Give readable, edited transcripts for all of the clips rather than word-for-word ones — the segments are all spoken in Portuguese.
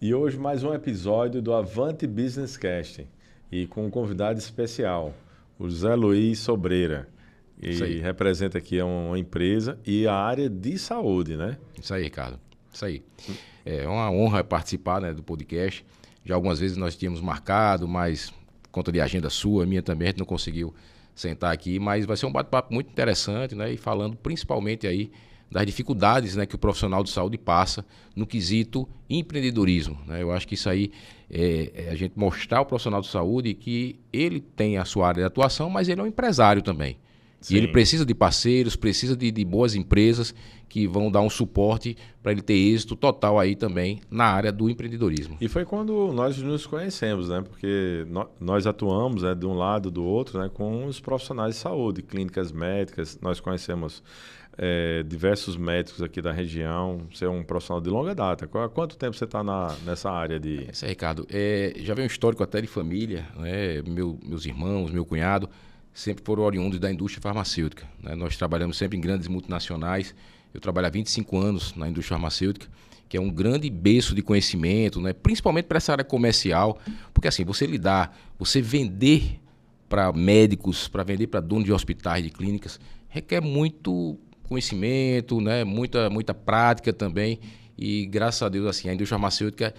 E hoje mais um episódio do Avante Business Cast e com um convidado especial, o Zé Luiz Sobreira. Isso E aí, representa aqui uma empresa e a área de saúde, né? isso aí, Ricardo. Isso aí. É uma honra participar, né, do podcast. Já algumas vezes nós tínhamos marcado, mas por conta de agenda sua, minha também, a gente não conseguiu sentar aqui, mas vai ser um bate-papo muito interessante, né, e falando principalmente aí das dificuldades, né, que o profissional de saúde passa no quesito empreendedorismo, né? Eu acho que isso aí é a gente mostrar ao profissional de saúde que ele tem a sua área de atuação, mas ele é um empresário também. E ele Sim. precisa de parceiros, precisa de boas empresas que vão dar um suporte para ele ter êxito total aí também na área do empreendedorismo. E foi quando nós nos conhecemos, né? Porque nós atuamos, né, de um lado do outro, né, com os profissionais de saúde, clínicas médicas. Nós conhecemos diversos médicos aqui da região. Você é um profissional de longa data. Há quanto tempo você está nessa área de... Esse aí, Ricardo, já vem um histórico até de família, né? Meus irmãos, meu cunhado, sempre foram oriundos da indústria farmacêutica, né? Nós trabalhamos sempre em grandes multinacionais. Eu trabalho há 25 anos na indústria farmacêutica, que é um grande berço de conhecimento, né? Principalmente para essa área comercial, porque assim, você vender para médicos, para vender para donos de hospitais, de clínicas, requer muito conhecimento, né? Muita prática também. E graças a Deus, assim, a indústria farmacêutica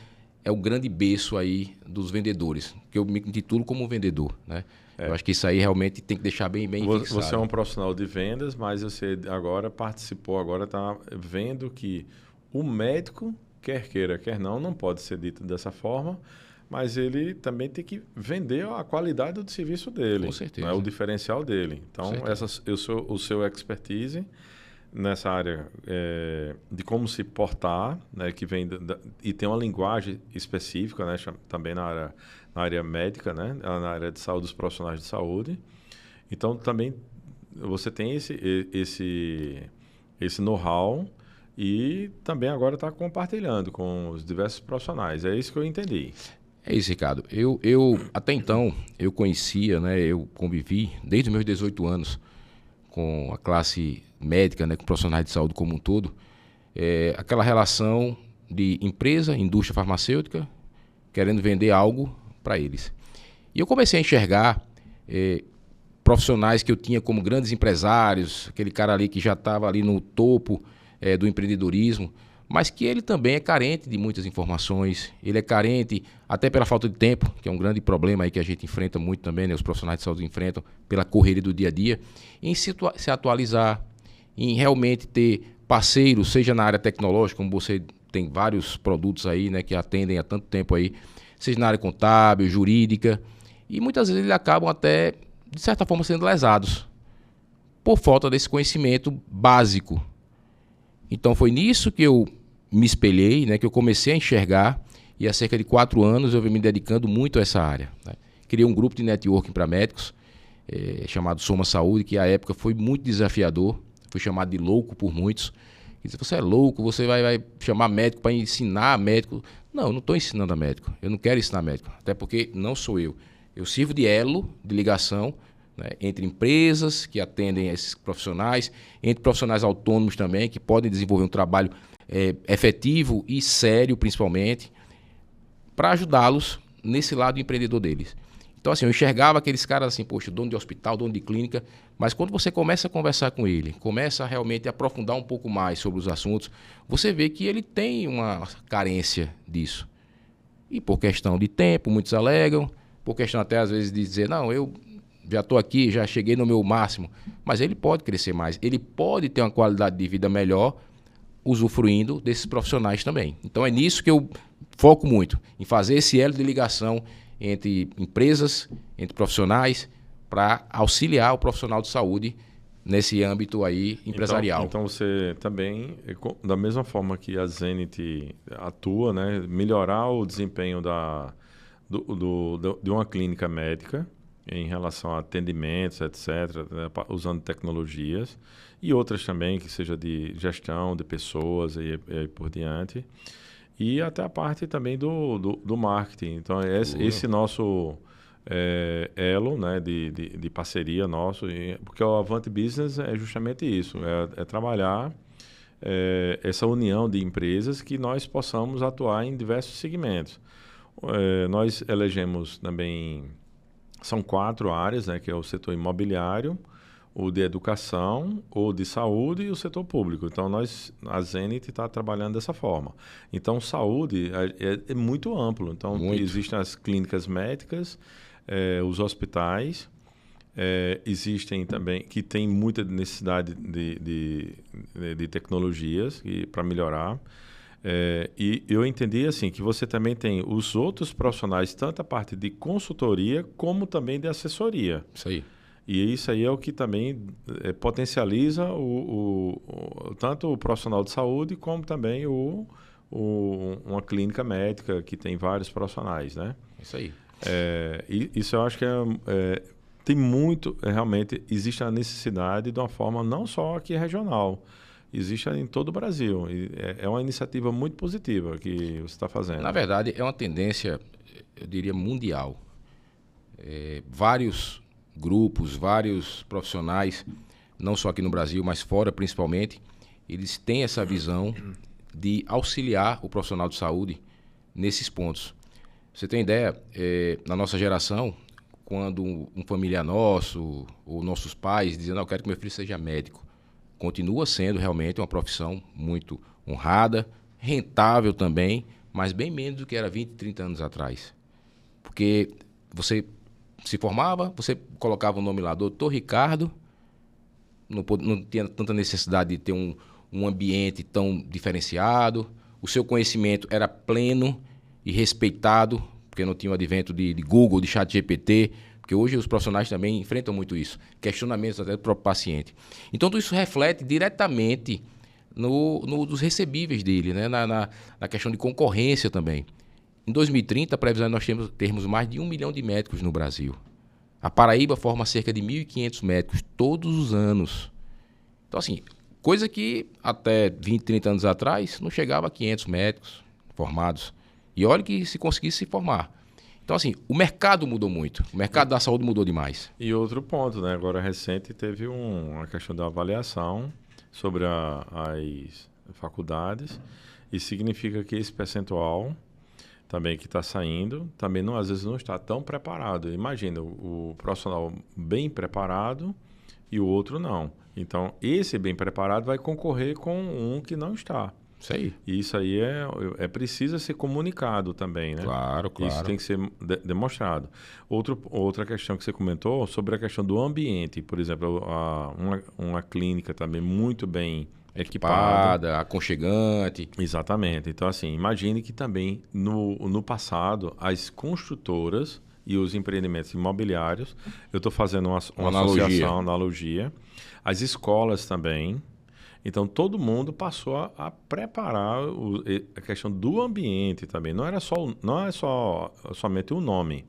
é o grande berço aí dos vendedores, que eu me intitulo como vendedor, né? Eu acho que isso aí realmente tem que deixar bem Você é fixado. um profissional de vendas, mas você agora participou, agora está vendo que o médico, quer queira, quer não pode ser dito dessa forma, mas ele também tem que vender a qualidade do serviço Com dele, não é o certeza, diferencial dele. com Então, certeza. o seu expertise nessa área de como se portar, né, que vem e tem uma linguagem específica, né, também na área médica, né, na área de saúde dos profissionais de saúde. Então também você tem esse know-how e também agora está compartilhando com os diversos profissionais. É isso que eu entendi. É isso, Ricardo. Eu até então, eu conhecia, né, eu convivi desde os meus 18 anos com a classe médica, né, com profissionais de saúde como um todo, aquela relação de empresa, indústria farmacêutica, querendo vender algo para eles. E eu comecei a enxergar profissionais que eu tinha como grandes empresários, aquele cara ali que já estava ali no topo do empreendedorismo, mas que ele também é carente de muitas informações, ele é carente até pela falta de tempo, que é um grande problema aí que a gente enfrenta muito também, né, os profissionais de saúde enfrentam pela correria do dia a dia, em se atualizar, em realmente ter parceiros, seja na área tecnológica, como você tem vários produtos aí, né, que atendem há tanto tempo aí, seja na área contábil, jurídica, e muitas vezes eles acabam até, de certa forma, sendo lesados por falta desse conhecimento básico. Então foi nisso que eu me espelhei, né, que eu comecei a enxergar, e há cerca de 4 anos eu venho me dedicando muito a essa área, né? Criei um grupo de networking para médicos, chamado Soma Saúde, que à época foi muito desafiador, foi chamado de louco por muitos. Diz, você é louco, você vai chamar médico para ensinar médico. Não, eu não estou ensinando a médico, eu não quero ensinar médico, até porque não sou eu. Eu sirvo de elo, de ligação, né, entre empresas que atendem esses profissionais, entre profissionais autônomos também, que podem desenvolver um trabalho efetivo e sério, principalmente, para ajudá-los nesse lado empreendedor deles. Então, assim, eu enxergava aqueles caras assim, poxa, dono de hospital, dono de clínica, mas quando você começa a conversar com ele, começa a realmente aprofundar um pouco mais sobre os assuntos, você vê que ele tem uma carência disso. E por questão de tempo, muitos alegam, por questão até às vezes de dizer, não, eu já estou aqui, já cheguei no meu máximo, mas ele pode crescer mais, ele pode ter uma qualidade de vida melhor usufruindo desses profissionais também. Então é nisso que eu foco muito, em fazer esse elo de ligação entre empresas, entre profissionais, para auxiliar o profissional de saúde nesse âmbito aí empresarial. Então você também, da mesma forma que a Zenith atua, né, melhorar o desempenho de uma clínica médica em relação a atendimentos, etc., né, usando tecnologias, e outras também, que seja de gestão de pessoas e por diante. E até a parte também do marketing. Então, esse nosso elo, né, de parceria nosso, porque o Avante Business é justamente isso, é trabalhar essa união de empresas que nós possamos atuar em diversos segmentos. Nós elegemos também, são 4 áreas, né, que é o setor imobiliário, o de educação, o de saúde e o setor público. Então, a Zenith está trabalhando dessa forma. Então, saúde é muito amplo. Então, existem as clínicas médicas, os hospitais, existem também, que tem muita necessidade de tecnologias para melhorar. E eu entendi assim que você também tem os outros profissionais, tanto a parte de consultoria como também de assessoria. Isso aí. E isso aí é o que também potencializa tanto o profissional de saúde como também uma clínica médica que tem vários profissionais, né? Isso aí. Isso eu acho que tem muito, realmente, existe a necessidade de uma forma não só aqui regional, existe em todo o Brasil. E é uma iniciativa muito positiva que você está fazendo. Na verdade, é uma tendência, eu diria, mundial. Vários grupos, vários profissionais, não só aqui no Brasil, mas fora principalmente, eles têm essa visão de auxiliar o profissional de saúde nesses pontos. Você tem ideia, na nossa geração, quando um familiar nosso, ou nossos pais, dizendo, eu quero que meu filho seja médico, continua sendo realmente uma profissão muito honrada, rentável também, mas bem menos do que era 20, 30 anos atrás. Porque você se formava, você colocava o nome lá, doutor Ricardo, não tinha tanta necessidade de ter um ambiente tão diferenciado, o seu conhecimento era pleno e respeitado, porque não tinha o advento de Google, de ChatGPT, porque hoje os profissionais também enfrentam muito isso, questionamentos até do próprio paciente. Então, tudo isso reflete diretamente nos recebíveis dele, né? na questão de concorrência também. Em 2030, a previsão é nós termos mais de 1 milhão de médicos no Brasil. A Paraíba forma cerca de 1.500 médicos todos os anos. Então, assim, coisa que até 20, 30 anos atrás não chegava a 500 médicos formados. E olha que se conseguisse se formar. Então, assim, o mercado mudou muito. O mercado da saúde mudou demais. E outro ponto, né? Agora, recente, teve uma questão da avaliação sobre as faculdades e significa que esse percentual também que está saindo, também às vezes não está tão preparado. Imagina, o profissional bem preparado e o outro não. Então, esse bem preparado vai concorrer com um que não está. Isso aí. E isso aí precisa ser comunicado também, né? Claro. Isso tem que ser demonstrado. Outra questão que você comentou sobre a questão do ambiente. Por exemplo, uma clínica também muito bem equipada, aconchegante. Exatamente. Então, assim, imagine que também no passado as construtoras e os empreendimentos imobiliários, eu estou fazendo uma analogia, as escolas também. Então, todo mundo passou a preparar a questão do ambiente também. Não é somente o nome.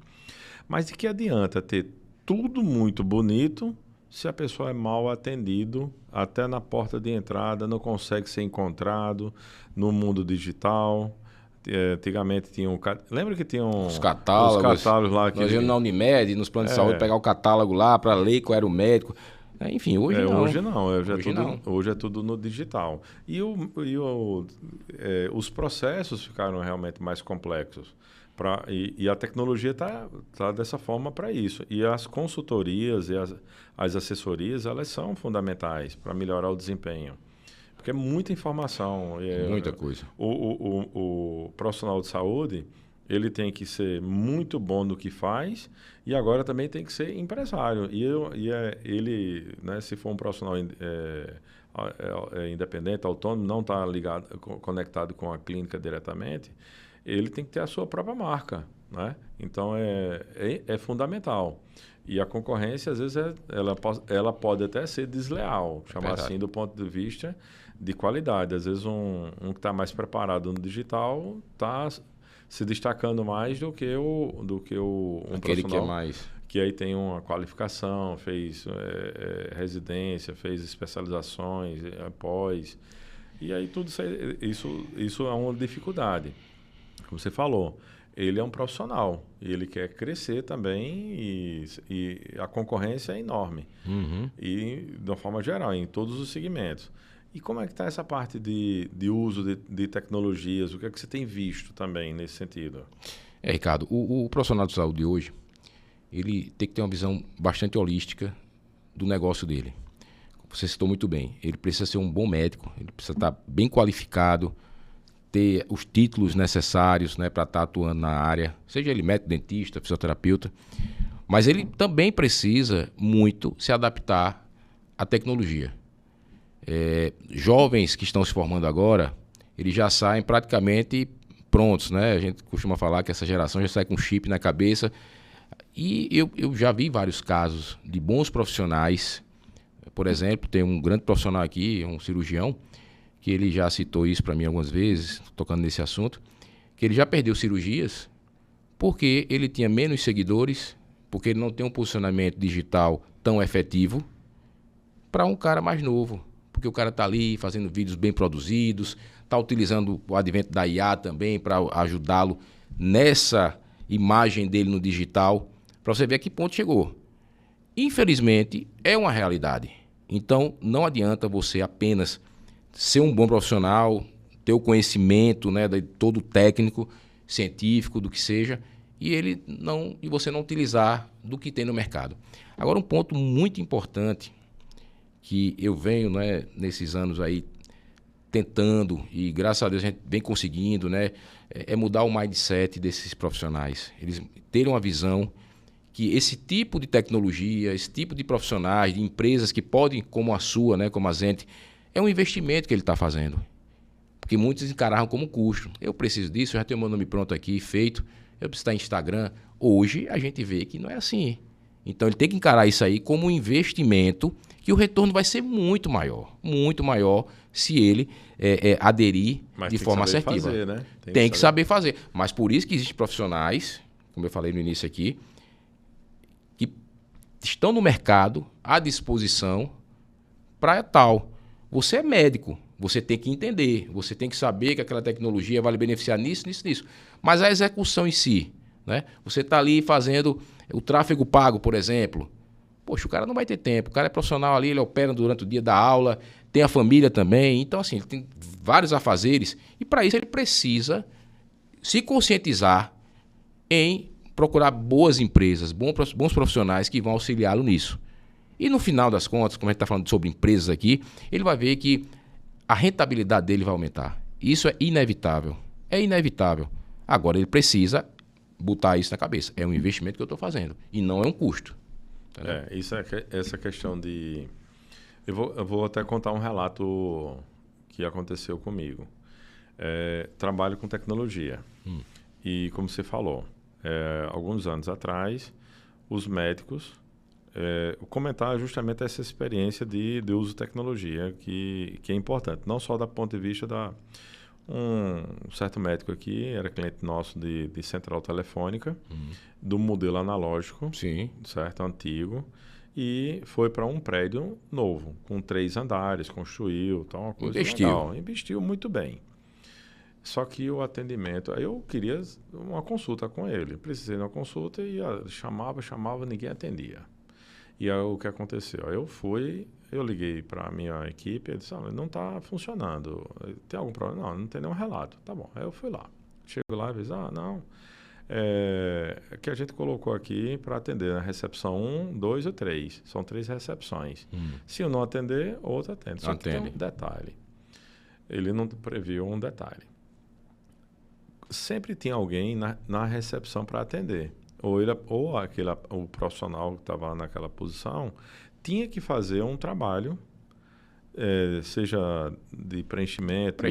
Mas de que adianta ter tudo muito bonito se a pessoa é mal atendido, até na porta de entrada, não consegue ser encontrado no mundo digital. Antigamente tinha lembra que tinha os catálogos lá. Nós íamos na Unimed, nos planos de saúde, pegar o catálogo lá para ler qual era o médico. Enfim, hoje não. Hoje é tudo no digital. E os processos ficaram realmente mais complexos. E a tecnologia tá dessa forma para isso. E as consultorias e as assessorias, elas são fundamentais para melhorar o desempenho. Porque é muita informação. Muita coisa. O profissional de saúde, ele tem que ser muito bom no que faz e agora também tem que ser empresário. Ele, né, se for um profissional independente, autônomo, não está conectado com a clínica diretamente, ele tem que ter a sua própria marca, né? Então, é fundamental. E a concorrência, às vezes, ela pode até ser desleal, chamar assim, do ponto de vista de qualidade. Às vezes, um que está mais preparado no digital está se destacando mais do que um aquele profissional que é mais... que aí tem uma qualificação, fez residência, fez especializações, pós. E aí tudo isso é uma dificuldade. Como você falou, ele é um profissional e ele quer crescer também e a concorrência é enorme. Uhum. E de uma forma geral, em todos os segmentos. E como é que está essa parte de uso de tecnologias? O que é que você tem visto também nesse sentido? Ricardo, o profissional de saúde de hoje, ele tem que ter uma visão bastante holística do negócio dele. Você citou muito bem, ele precisa ser um bom médico, ele precisa estar bem qualificado, ter os títulos necessários, né, para estar atuando na área, seja ele médico, dentista, fisioterapeuta, mas ele também precisa muito se adaptar à tecnologia. Jovens que estão se formando agora, eles já saem praticamente prontos, né? A gente costuma falar que essa geração já sai com chip na cabeça. E eu já vi vários casos de bons profissionais. Por exemplo, tem um grande profissional aqui, um cirurgião, que ele já citou isso para mim algumas vezes, tocando nesse assunto, que ele já perdeu cirurgias porque ele tinha menos seguidores, porque ele não tem um posicionamento digital tão efetivo para um cara mais novo. Porque o cara está ali fazendo vídeos bem produzidos, está utilizando o advento da IA também para ajudá-lo nessa imagem dele no digital, para você ver a que ponto chegou. Infelizmente, é uma realidade. Então, não adianta você apenas ser um bom profissional, ter o conhecimento, né, de todo técnico, científico, do que seja, e você não utilizar do que tem no mercado. Agora, um ponto muito importante que eu venho, né, nesses anos aí tentando, e graças a Deus a gente vem conseguindo, né, é mudar o mindset desses profissionais. Eles terem uma visão que esse tipo de tecnologia, esse tipo de profissionais, de empresas que podem, como a sua, né, como a Zente, é um investimento que ele está fazendo. Porque muitos encararam como custo. Eu preciso disso, eu já tenho meu nome pronto aqui, feito, eu preciso estar em Instagram. Hoje a gente vê que não é assim. Então ele tem que encarar isso aí como um investimento que o retorno vai ser muito maior se ele aderir de forma assertiva. Fazer, né? Tem que saber fazer. Mas por isso que existem profissionais, como eu falei no início aqui, que estão no mercado à disposição para tal. Você é médico, você tem que entender, você tem que saber que aquela tecnologia vai lhe beneficiar nisso. Mas a execução em si, né? Você está ali fazendo o tráfego pago, por exemplo. Poxa, o cara não vai ter tempo. O cara é profissional ali, ele opera durante o dia da aula, tem a família também. Então, assim, ele tem vários afazeres. E para isso ele precisa se conscientizar em procurar boas empresas, bons profissionais que vão auxiliá-lo nisso. E no final das contas, como a gente está falando sobre empresas aqui, ele vai ver que a rentabilidade dele vai aumentar. Isso é inevitável. É inevitável. Agora, ele precisa botar isso na cabeça. É um investimento que eu estou fazendo e não é um custo. Essa questão de... Eu vou até contar um relato que aconteceu comigo. Trabalho com tecnologia. E como você falou, alguns anos atrás, os médicos comentaram justamente essa experiência de uso de tecnologia, que é importante, não só do ponto de vista da... Um certo médico aqui, era cliente nosso de central telefônica, do modelo analógico, sim, certo, antigo, e foi para um prédio novo, com 3 andares, construiu, tal, uma coisa legal. Investiu muito bem. Só que o atendimento, aí eu queria uma consulta com ele, precisei de uma consulta e chamava, ninguém atendia. E aí o que aconteceu? Eu liguei para a minha equipe e disse, não está funcionando, tem algum problema? Não tem nenhum relato. Tá bom, aí eu fui lá. Chego lá e disse, que a gente colocou aqui para atender na recepção 1, 2 ou 3. São 3 recepções. Se eu não atender, outro atende. Só que tem um detalhe. Ele não previu um detalhe. Sempre tinha alguém na recepção para atender. O profissional que estava naquela posição tinha que fazer um trabalho, seja de preenchimento,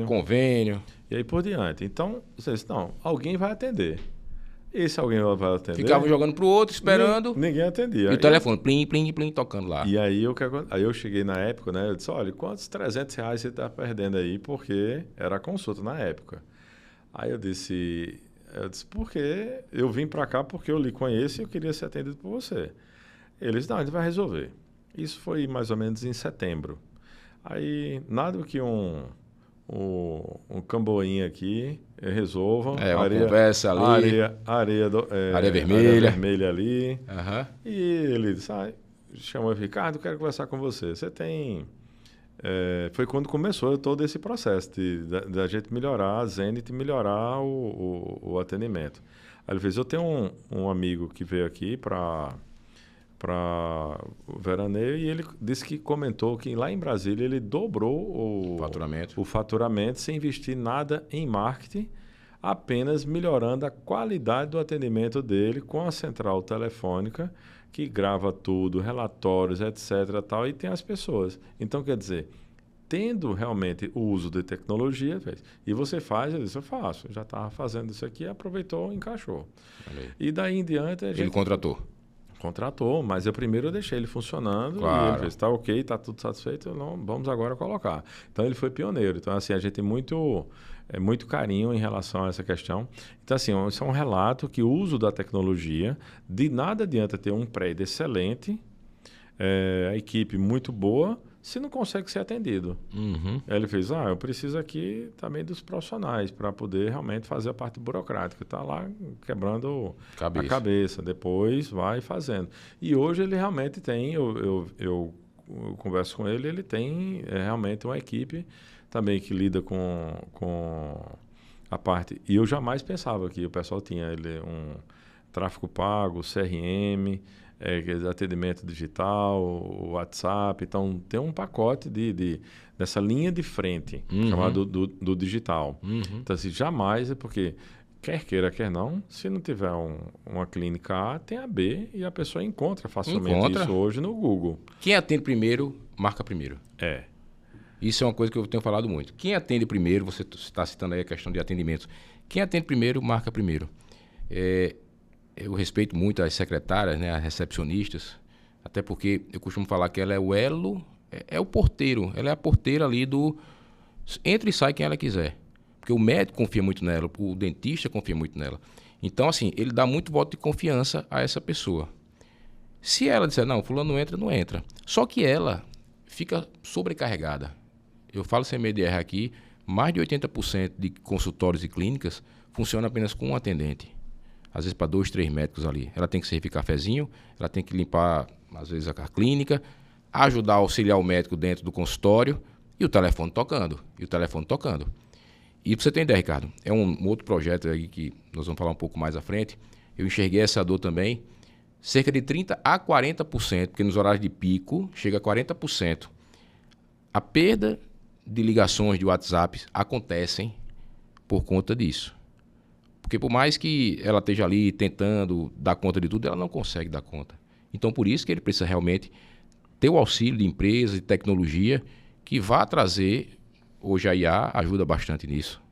convênio. E aí por diante. Então, vocês alguém vai atender. Esse alguém vai atender. Ficava jogando para o outro, esperando. Ninguém atendia. E o telefone, plim, plim, plim, tocando lá. E aí eu cheguei na época, né? Eu disse, olha, quantos R$300 você está perdendo aí? Porque era consulta na época. Aí eu disse, porque eu vim para cá porque eu lhe conheço e eu queria ser atendido por você. Eles, a gente vai resolver. Isso foi mais ou menos em setembro. Aí, nada que um camboinha aqui resolva. Uma conversa ali. Areia vermelha. Areia vermelha ali. Uhum. E ele disse, chamou o Ricardo, quero conversar com você. Você tem foi quando começou todo esse processo da gente melhorar a Zenith, melhorar o atendimento. Aí ele fez, eu tenho um amigo que veio aqui para o veraneio e ele disse que comentou que lá em Brasília ele dobrou o faturamento sem investir nada em marketing, apenas melhorando a qualidade do atendimento dele com a central telefônica, que grava tudo, relatórios, etc. Tal, e tem as pessoas. Então, quer dizer, tendo realmente o uso de tecnologia, e você faz, ele disse, eu faço, já estava fazendo isso aqui, aproveitou, encaixou. E daí em diante a gente... Ele contratou? Contratou, mas primeiro eu deixei ele funcionando, claro. E ele fez, está ok, está tudo satisfeito, não, vamos agora colocar. Então ele foi pioneiro. Então assim, a gente tem muito carinho em relação a essa questão. Então assim, isso é um relato que o uso da tecnologia, de nada adianta ter um prédio excelente, a equipe muito boa, se não consegue ser atendido. Uhum. Aí ele fez, eu preciso aqui também dos profissionais para poder realmente fazer a parte burocrática. Está lá quebrando a cabeça, depois vai fazendo. E hoje ele realmente tem, eu converso com ele, ele tem realmente uma equipe também que lida com a parte... E eu jamais pensava que o pessoal tinha um tráfego pago, CRM... atendimento digital, WhatsApp, então tem um pacote dessa linha de frente, chamado do digital. Então, assim, jamais porque quer queira, quer não, se não tiver uma clínica A, tem a B e a pessoa encontra facilmente isso hoje no Google. Quem atende primeiro, marca primeiro. Isso é uma coisa que eu tenho falado muito. Quem atende primeiro, você está citando aí a questão de atendimentos, quem atende primeiro, marca primeiro. Eu respeito muito as secretárias, né, as recepcionistas, até porque eu costumo falar que ela é o elo, é o porteiro, ela é a porteira ali do... Entra e sai quem ela quiser. Porque o médico confia muito nela, o dentista confia muito nela. Então, assim, ele dá muito voto de confiança a essa pessoa. Se ela disser, não, fulano não entra, não entra. Só que ela fica sobrecarregada. Eu falo sem medo de errar aqui, mais de 80% de consultórios e clínicas funcionam apenas com um atendente. Às vezes para 2, 3 médicos ali. Ela tem que servir cafezinho, ela tem que limpar, às vezes, a clínica, ajudar a auxiliar o médico dentro do consultório e o telefone tocando. E para você ter ideia, Ricardo, é um outro projeto aí que nós vamos falar um pouco mais à frente. Eu enxerguei essa dor também. Cerca de 30% a 40%, porque nos horários de pico chega a 40%. A perda de ligações de WhatsApp acontecem por conta disso. Porque por mais que ela esteja ali tentando dar conta de tudo, ela não consegue dar conta. Então, por isso que ele precisa realmente ter o auxílio de empresas, de tecnologia, que vá trazer... Hoje a IA ajuda bastante nisso.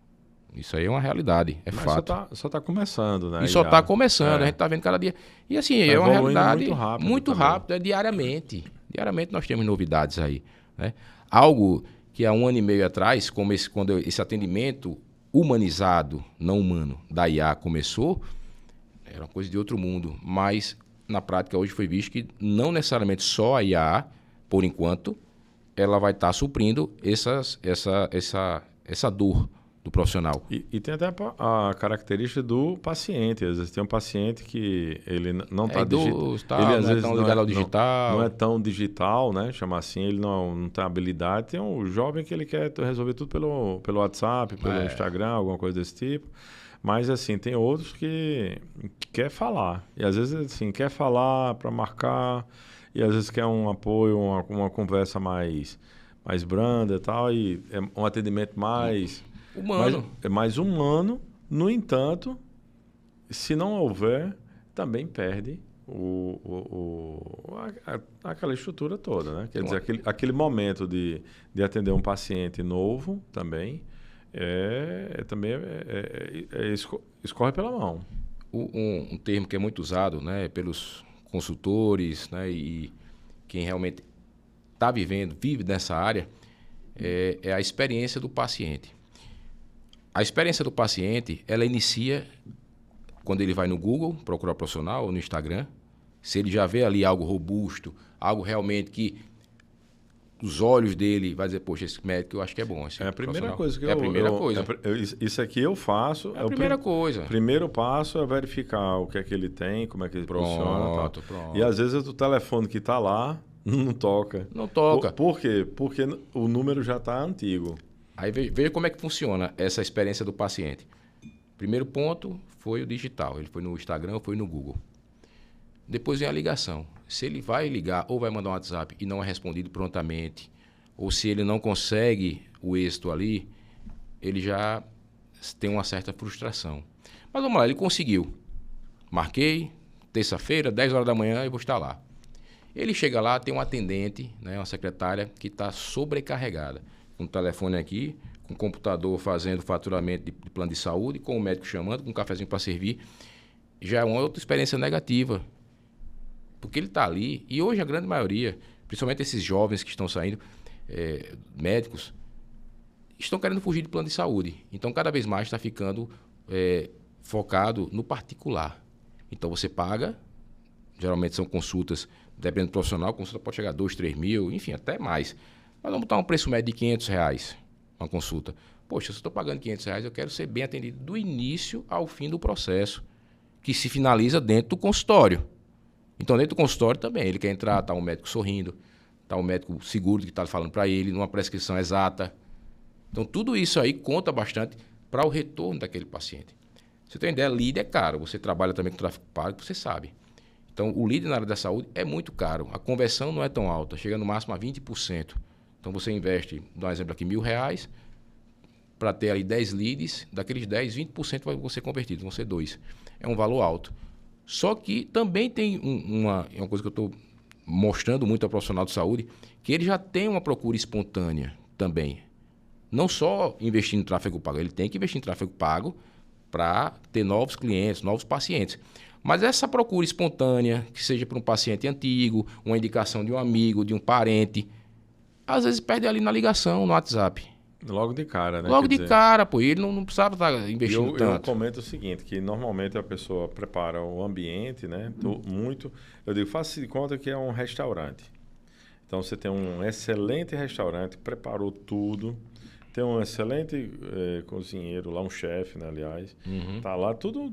Isso aí é uma realidade, é fato. Só está começando, né? E só está começando, a gente está vendo cada dia. E assim, é uma realidade muito rápida, diariamente. Diariamente nós temos novidades aí. Né? Algo que há 1 ano e meio atrás, quando esse atendimento... humanizado, não humano, da IA começou, era uma coisa de outro mundo. Mas, na prática, hoje foi visto que não necessariamente só a IA, por enquanto, ela vai estar suprindo essa dor do profissional. E tem até a característica do paciente. Às vezes tem um paciente que ele não está digital. Ele às vezes não ligado ao digital. Não é tão digital, né? Chamar assim, ele não tem habilidade. Tem um jovem que ele quer resolver tudo pelo WhatsApp, pelo Instagram, alguma coisa desse tipo. Mas assim, tem outros que quer falar. E às vezes assim, quer falar para marcar, e às vezes quer um apoio, uma conversa mais branda e tal, e é um atendimento mais humano. É mais humano. No entanto, se não houver, também perde aquela estrutura toda, né? Quer dizer, aquele momento de atender um paciente novo também escorre pela mão. Um termo que é muito usado, né, pelos consultores, né, e quem realmente vive nessa área, é a experiência do paciente. A experiência do paciente, ela inicia quando ele vai no Google, procurar profissional, ou no Instagram. Se ele já vê ali algo robusto, algo realmente que os olhos dele vai dizer, poxa, esse médico eu acho que é bom. É a primeira coisa que isso aqui eu faço. É a primeira coisa. O primeiro passo é verificar o que é que ele tem, como é que ele funciona. Tal. E às vezes o telefone que está lá Não toca. Não toca. Por quê? Porque o número já está antigo. Aí veja como é que funciona essa experiência do paciente. Primeiro ponto foi o digital. Ele foi no Instagram, foi no Google. Depois vem a ligação. Se ele vai ligar ou vai mandar um WhatsApp e não é respondido prontamente, ou se ele não consegue o êxito ali, ele já tem uma certa frustração. Mas vamos lá, ele conseguiu. Marquei, terça-feira, 10 horas da manhã, eu vou estar lá. Ele chega lá, tem um atendente, né, uma secretária, que está sobrecarregada. Com o telefone aqui, com o computador fazendo faturamento de plano de saúde, com o médico chamando, com um cafezinho para servir. Já é uma outra experiência negativa. Porque ele está ali, e hoje a grande maioria, principalmente esses jovens que estão saindo, médicos, estão querendo fugir de plano de saúde. Então, cada vez mais está ficando focado no particular. Então, você paga, geralmente são consultas, dependendo do profissional, a consulta pode chegar a 2, 3 mil, enfim, até mais. Mas vamos botar um preço médio de R$500, uma consulta. Poxa, se eu estou pagando R$500, eu quero ser bem atendido do início ao fim do processo, que se finaliza dentro do consultório. Então, dentro do consultório também, ele quer entrar, está um médico sorrindo, está um médico seguro que está falando para ele, numa prescrição exata. Então, tudo isso aí conta bastante para o retorno daquele paciente. Você tem ideia, lead é caro. Você trabalha também com tráfego pago, você sabe. Então, o lead na área da saúde é muito caro. A conversão não é tão alta, chega no máximo a 20%. Então, você investe, dá um exemplo aqui, R$1.000 para ter ali 10 leads. Daqueles 10, 20% vão ser convertidos, vão ser 2. É um valor alto. Só que também tem uma coisa que eu estou mostrando muito ao profissional de saúde, que ele já tem uma procura espontânea também. Não só investir em tráfego pago, ele tem que investir em tráfego pago para ter novos clientes, novos pacientes. Mas essa procura espontânea, que seja para um paciente antigo, uma indicação de um amigo, de um parente, às vezes perde ali na ligação, no WhatsApp. Logo de cara, né? Logo de cara, pô. Ele não precisava estar investindo tanto. Eu comento o seguinte, que normalmente a pessoa prepara o ambiente, né? Eu digo, faça de conta que é um restaurante. Então, você tem um excelente restaurante, preparou tudo, tem um excelente cozinheiro lá, um chefe, né, aliás. Tá lá tudo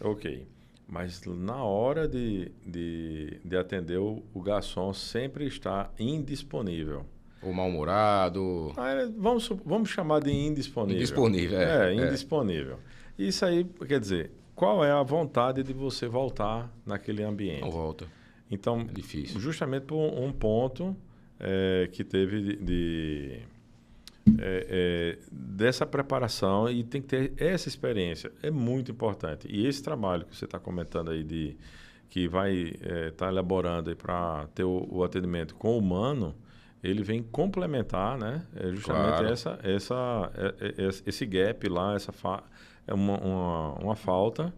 ok. Mas na hora de atender, o garçom sempre está indisponível. Ou mal-humorado. Vamos chamar de indisponível. Indisponível, indisponível. Isso aí, quer dizer, qual é a vontade de você voltar naquele ambiente? Não volta. Então, é difícil. Justamente por um ponto que teve dessa preparação, e tem que ter essa experiência. É muito importante. E esse trabalho que você está comentando aí, que vai estar elaborando para ter o atendimento com o humano, ele vem complementar, né? Justamente esse gap lá, é uma falta,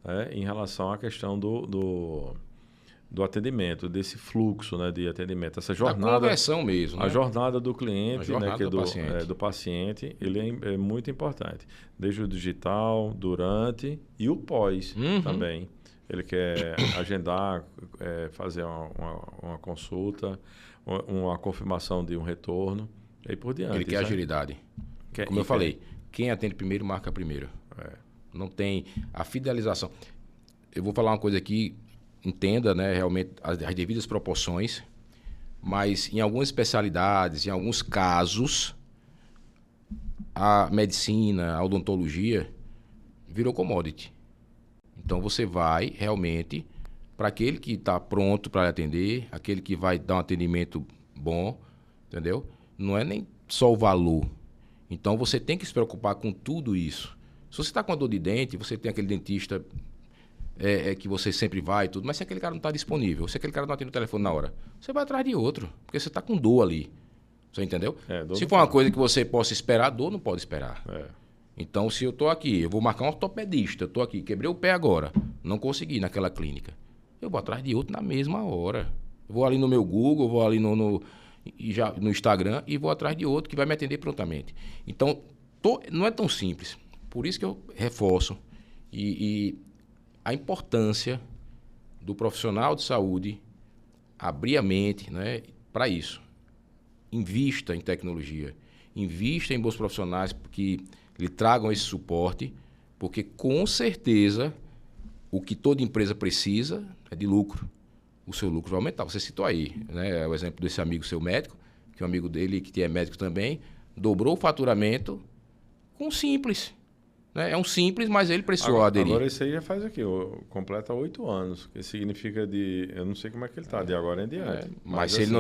né? Em relação à questão do atendimento, desse fluxo, né, de atendimento. Essa jornada, a conversão mesmo, né? A jornada do cliente, jornada, né, que do paciente, ele é muito importante. Desde o digital, durante e o pós também. Ele quer agendar, fazer uma consulta, uma confirmação de um retorno, e aí por diante. Ele quer agilidade. Como eu falei, quem atende primeiro, marca primeiro. Não tem a fidelização. Eu vou falar uma coisa aqui, entenda, né, realmente as devidas proporções, mas em algumas especialidades, em alguns casos, a medicina, a odontologia virou commodity. Então, você vai realmente para aquele que está pronto para atender, aquele que vai dar um atendimento bom, entendeu? Não é nem só o valor. Então, você tem que se preocupar com tudo isso. Se você está com a dor de dente, você tem aquele dentista que você sempre vai e tudo, mas se aquele cara não está disponível, se aquele cara não atende o telefone na hora, você vai atrás de outro, porque você está com dor ali. Você entendeu? Se for uma coisa que você possa esperar, dor não pode esperar. Então, se eu estou aqui, eu vou marcar um ortopedista, eu estou aqui, quebrei o pé agora, não consegui naquela clínica, eu vou atrás de outro na mesma hora. Eu vou ali no meu Google, vou ali no Instagram e vou atrás de outro que vai me atender prontamente. Então, não é tão simples. Por isso que eu reforço e a importância do profissional de saúde abrir a mente, né, para isso. Invista em tecnologia, invista em bons profissionais que lhe tragam esse suporte, porque com certeza o que toda empresa precisa é de lucro. o seu lucro vai aumentar. Você citou aí, né, o exemplo desse amigo seu médico, que um amigo dele, que é médico também, dobrou o faturamento com um simples. Né? É um simples, mas ele precisou aderir. Agora esse aí já faz aqui, completa 8 anos, que significa eu não sei como é que ele está de agora em diante. Mas se ele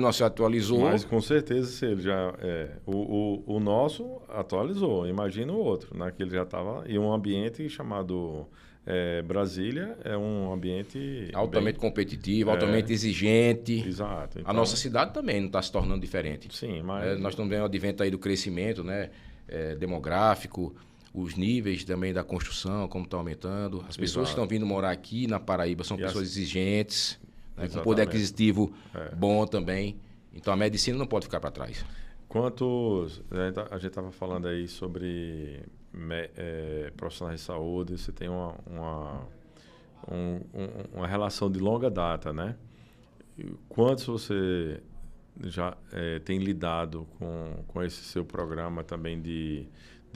não se atualizou... Mas com certeza se ele já... o nosso atualizou, imagina o outro, né? Que ele já estava... E um ambiente chamado... Brasília é um ambiente... altamente competitivo, altamente exigente. Exato. Então, a nossa cidade também não está se tornando diferente. Sim, mas... nós estamos vendo o advento aí do crescimento, né? Demográfico, os níveis também da construção, como está aumentando. As pessoas que estão vindo morar aqui na Paraíba são pessoas exigentes, né? Com poder aquisitivo bom também. Então a medicina não pode ficar para trás. A gente estava falando aí sobre profissionais de saúde, você tem uma relação de longa data, né? Quantos você já tem lidado com esse seu programa também de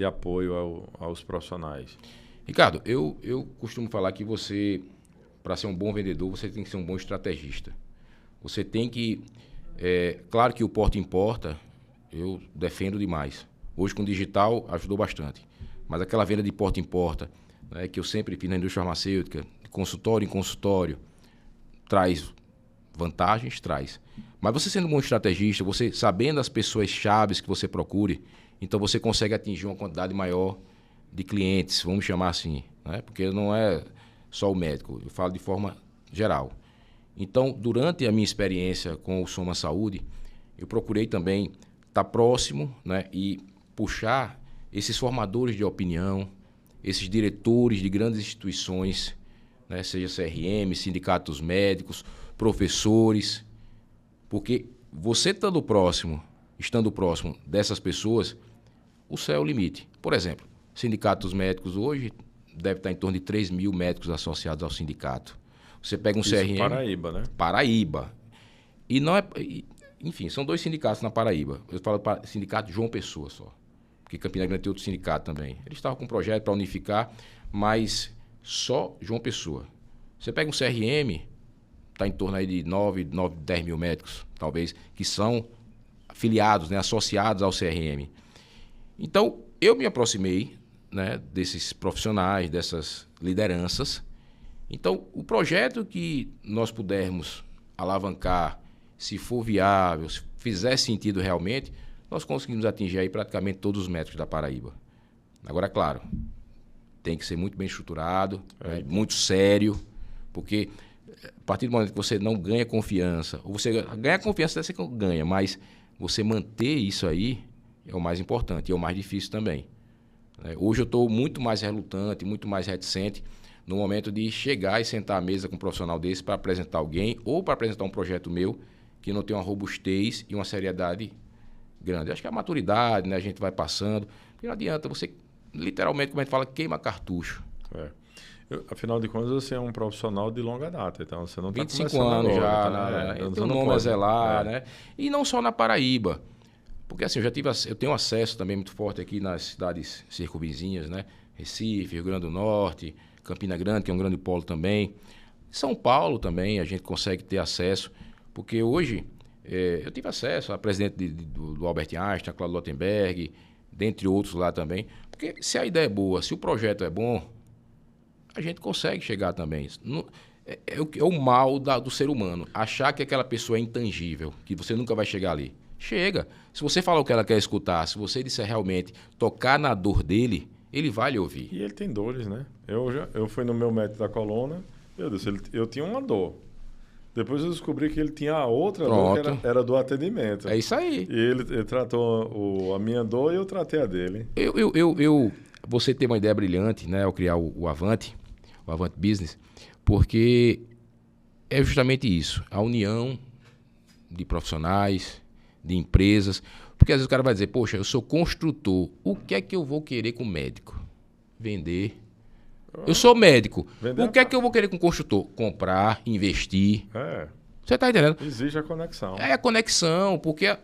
apoio aos profissionais? Ricardo, eu costumo falar que você, para ser um bom vendedor, você tem que ser um bom estrategista. Você tem que... claro que o porta importa, eu defendo demais. Hoje com o digital ajudou bastante. Mas aquela venda de porta em porta, né, que eu sempre fiz na indústria farmacêutica, de consultório em consultório, traz vantagens, traz. Mas você sendo um bom estrategista, você sabendo as pessoas chaves que você procure, então você consegue atingir uma quantidade maior de clientes, vamos chamar assim, né? Porque não é só o médico, eu falo de forma geral. Então, durante a minha experiência com o Soma Saúde, eu procurei também estar próximo, né, e puxar esses formadores de opinião, esses diretores de grandes instituições, né, seja CRM, sindicatos médicos, professores, porque você estando próximo dessas pessoas, o céu é o limite. Por exemplo, sindicatos médicos hoje deve estar em torno de 3 mil médicos associados ao sindicato. Você pega um CRM... Paraíba, né? Paraíba. E não é... Enfim, são 2 sindicatos na Paraíba. Eu falo para sindicato João Pessoa só. Porque Campina Grande tem outro sindicato também. Eles estavam com um projeto para unificar, mas só João Pessoa. Você pega um CRM, está em torno aí de 10 mil médicos, talvez, que são afiliados, né, associados ao CRM. Então, eu me aproximei, né, desses profissionais, dessas lideranças. Então, o projeto que nós pudermos alavancar, se for viável, se fizer sentido realmente, nós conseguimos atingir aí praticamente todos os médicos da Paraíba. Agora, claro, tem que ser muito bem estruturado, né, muito sério, porque a partir do momento que você não ganha confiança, ou você ganha confiança, até você ganha, mas você manter isso aí é o mais importante e é o mais difícil também. Hoje eu estou muito mais relutante, muito mais reticente no momento de chegar e sentar à mesa com um profissional desse para apresentar alguém ou para apresentar um projeto meu que não tem uma robustez e uma seriedade grande. Eu acho que a maturidade, né, a gente vai passando, porque não adianta você, literalmente, como a gente fala, queima cartucho. Afinal de contas, você é um profissional de longa data, então você não está 25 anos agora, já, tem um nome a zelar, né? E não só na Paraíba, porque assim, eu tenho acesso também muito forte aqui nas cidades circunvizinhas, né? Recife, Rio Grande do Norte, Campina Grande, que é um grande polo também. São Paulo também, a gente consegue ter acesso, porque hoje eu tive acesso a presidente do Albert Einstein, a Claudio Lottenberg, dentre outros lá também, porque se a ideia é boa, se o projeto é bom, a gente consegue chegar também. É o mal do ser humano, achar que aquela pessoa é intangível, que você nunca vai chegar ali. Chega. Se você falar o que ela quer escutar, se você disser realmente, tocar na dor dele, ele vai lhe ouvir. E ele tem dores, né? Eu fui no meu médico da coluna, meu Deus, eu tinha uma dor. Depois eu descobri que ele tinha a outra dor, que era do atendimento. É isso aí. E ele tratou a minha dor e eu tratei a dele. Você tem uma ideia brilhante, né, ao criar o Avante Business, porque é justamente isso, a união de profissionais, de empresas, porque às vezes o cara vai dizer, poxa, eu sou construtor, o que é que eu vou querer com médico? Vender. Eu sou médico, o que é que eu vou querer com construtor? Comprar, investir. Você está entendendo? Exige a conexão. É a conexão, porque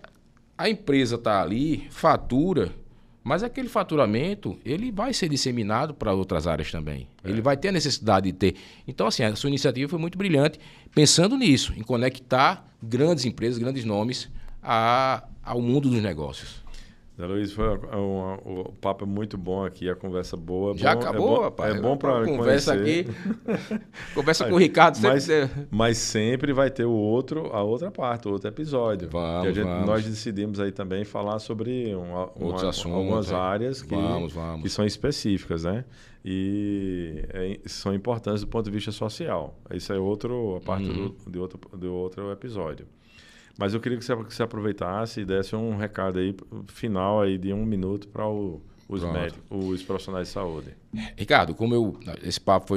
a empresa está ali, fatura, Mas aquele faturamento, ele vai ser disseminado para outras áreas também. Ele vai ter a necessidade de ter. Então, assim, a sua iniciativa foi muito brilhante, pensando nisso, em conectar grandes empresas, grandes nomes ao mundo dos negócios. Zé Luiz, o papo é muito bom aqui, a conversa boa. Já acabou, rapaz. É bom para conversa conhecer. Aqui. Conversa com o Ricardo. Mas sempre vai ter a outra parte, o outro episódio. Vamos. Nós decidimos aí também falar sobre outros assuntos, algumas áreas que são específicas, né? E são importantes do ponto de vista social. Isso é a parte de outro episódio. Mas eu queria que você aproveitasse e desse um recado aí final aí de 1 minuto para os médicos, os profissionais de saúde. Ricardo, esse papo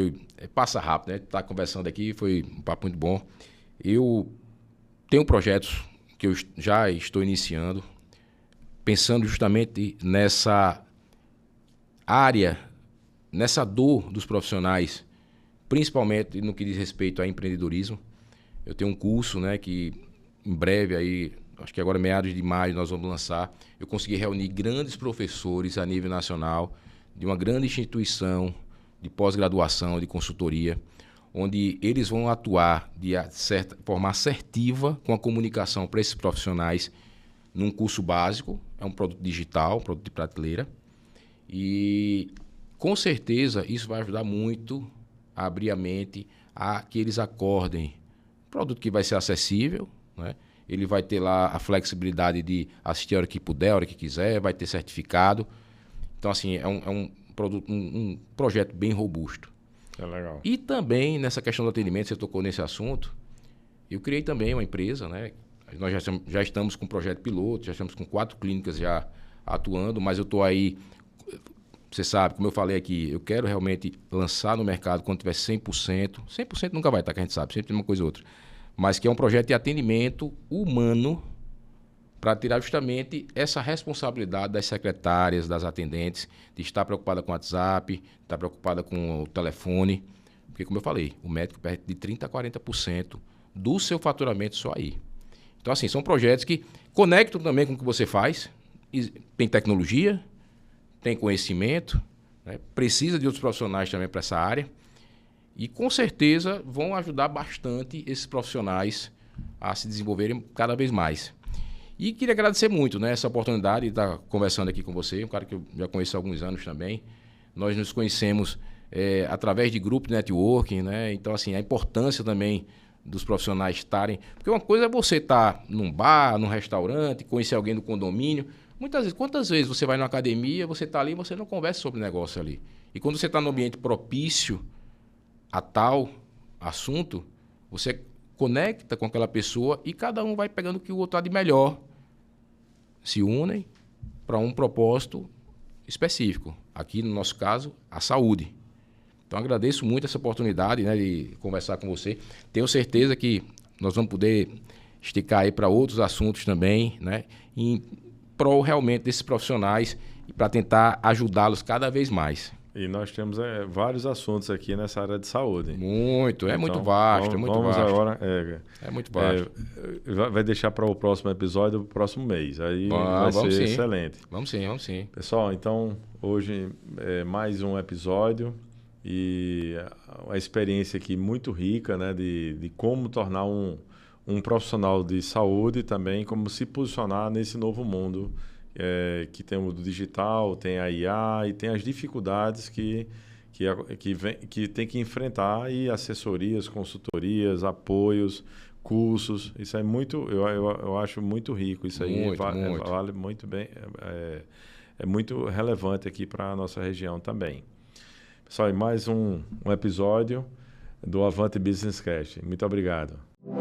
passa rápido, né? Tá conversando aqui, foi um papo muito bom. Eu tenho projetos que eu já estou iniciando, pensando justamente nessa área, nessa dor dos profissionais, principalmente no que diz respeito a empreendedorismo. Eu tenho um curso, né, que em breve, aí, acho que agora meados de maio, nós vamos lançar. Eu consegui reunir grandes professores a nível nacional, de uma grande instituição de pós-graduação, de consultoria, onde eles vão atuar de forma assertiva com a comunicação para esses profissionais num curso básico. É um produto digital, um produto de prateleira. E, com certeza, isso vai ajudar muito a abrir a mente a que eles acordem. Produto que vai ser acessível, né? Ele vai ter lá a flexibilidade de assistir a hora que puder, a hora que quiser, vai ter certificado. Então, assim, é um produto, um projeto bem robusto. É legal. E também, nessa questão do atendimento, você tocou nesse assunto, eu criei também uma empresa, né? Nós já estamos com um projeto piloto, já estamos com 4 clínicas já atuando, mas eu estou aí, você sabe, como eu falei aqui, eu quero realmente lançar no mercado quando tiver 100%. 100% nunca vai estar, que a gente sabe, sempre tem uma coisa ou outra. Mas que é um projeto de atendimento humano para tirar justamente essa responsabilidade das secretárias, das atendentes, de estar preocupada com o WhatsApp, estar preocupada com o telefone. Porque, como eu falei, o médico perde de 30% a 40% do seu faturamento só aí. Então, assim, são projetos que conectam também com o que você faz. Tem tecnologia, tem conhecimento, né? Precisa de outros profissionais também para essa área. E, com certeza, vão ajudar bastante esses profissionais a se desenvolverem cada vez mais. E queria agradecer muito, né, essa oportunidade de estar conversando aqui com você, um cara que eu já conheço há alguns anos também. Nós nos conhecemos através de grupo de networking, né? Então, assim, a importância também dos profissionais estarem... Porque uma coisa é você estar num bar, num restaurante, conhecer alguém do condomínio. Muitas vezes, quantas vezes você vai numa academia, você está ali e você não conversa sobre negócio ali. E quando você está num ambiente propício a tal assunto, você conecta com aquela pessoa e cada um vai pegando o que o outro há de melhor. Se unem para um propósito específico. Aqui, no nosso caso, a saúde. Então, agradeço muito essa oportunidade, né, de conversar com você. Tenho certeza que nós vamos poder esticar aí para outros assuntos também, né, em prol realmente desses profissionais e para tentar ajudá-los cada vez mais. E nós temos vários assuntos aqui nessa área de saúde. Muito, é muito vasto, é muito vasto. Agora, é muito vasto. Vai deixar para o próximo episódio, o próximo mês. Aí vai ser sim. excelente. Vamos sim. Pessoal, então, hoje é mais um episódio e uma experiência aqui muito rica, né, de como tornar um profissional de saúde também, como se posicionar nesse novo mundo que tem o digital, tem a IA e tem as dificuldades que tem que enfrentar, e assessorias, consultorias, apoios, cursos. Isso é muito, eu acho muito rico. Isso aí vale muito bem, é muito relevante aqui para a nossa região também. Pessoal, mais um episódio do Avante Business Cast. Muito obrigado.